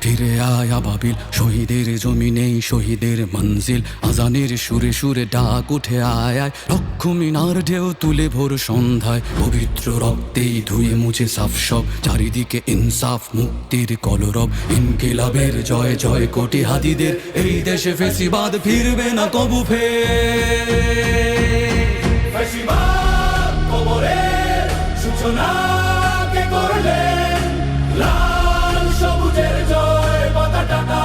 ফিরে আয় আবাবিল, শহীদের জমিনেই শহীদের মঞ্জিল। আজানের সুরে সুরে ডাক উঠে আয় আয়, লক্ষ মিনার ঢেউ তুলে ভোর সন্ধ্যায়। পবিত্র রক্তেই ধুয়ে মুছে সাফ সব, চারিদিকে ইনসাফ মুক্তির কলরব। ইনকিলাবের জয় জয় কোটি হাদিদের, এই দেশে ফেসিবাদ ফিরবে না কবু ফেসিবাদ কবরের সূচনা কে করলেন? লাল সবুজের জয় পতাকাটা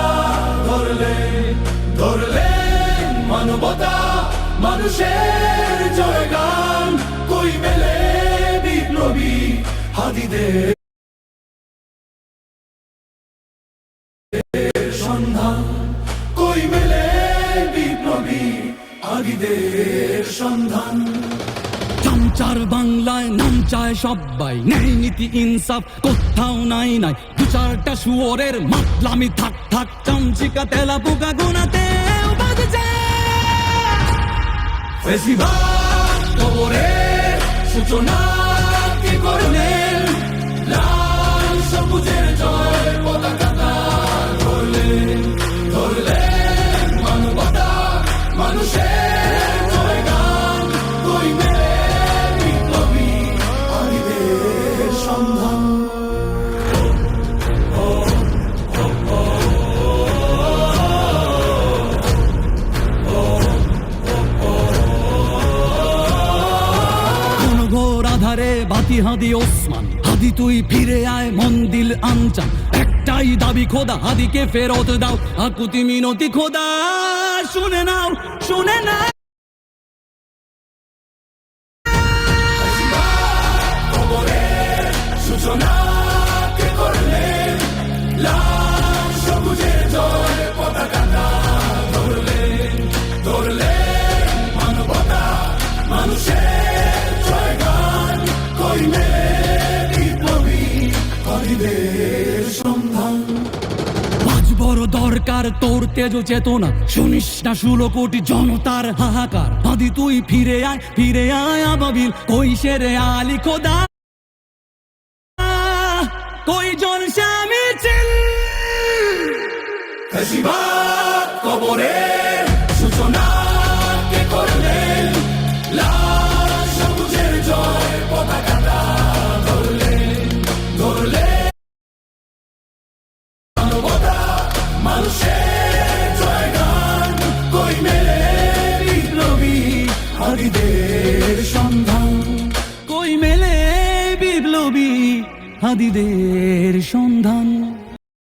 ধরলেন মানবতা মানুষের জয়গান। কই মেলে বিপ্লবী হাদিদের সন্ধান? কই মেলে বিপ্লবী হাদিদের সন্ধান? চামচার বাংলায় নাম চায় সবাই, ন্যায় নীতি ইনসাফ কোথাও নাই নাই। দু চারটা শুয়োরের মাতলামি থাক থাক, চামচিকা তেলা পোকা গোনাতে বাজছে। ফেসিবাদ কবরের সূচনা কে করলেন? লাল সবুজের জয় পতাকাটা ধরলেন মানবতা মানুষের জয়গান। কই মেলে বিপ্লবী হাদিদের সন্ধান? আধারে বাতি হাদি ওসমান, হাদি তুই ফিরে আয় মন দিল আনচান। একটাই দাবি খোদা, হাদিকে ফেরত দাও, আকুতি মিনতি খোদা শুনে নাও শুনে নাও। কবরের সূচনা কে করলেন? লাল সবুজের জয় পতাকাটা ধরলেন মানবতা মানুষের জয়গান। কই মেলে বিপ্লবী হাদিদের সন্ধান? আজ বড় দরকার তোর তেজ চেতনা, শুনিস না 16 কোটি জনতার হাহাকার। হাদি তুই ফিরে আয় আবাবিল, কই শেরে আলী খোদা, কই জলসা মিছিল। ফেসিবাদ কবরের সূচনা কে করলেন? লাল সবুজের জয় পতাকাটা ধরলেন মানবতা মানুষের জয়গান। কই মেলে বিপ্লবী হাদিদের সন্ধান? কই মেলে বিপ্লবী হাদিদের সন্ধান?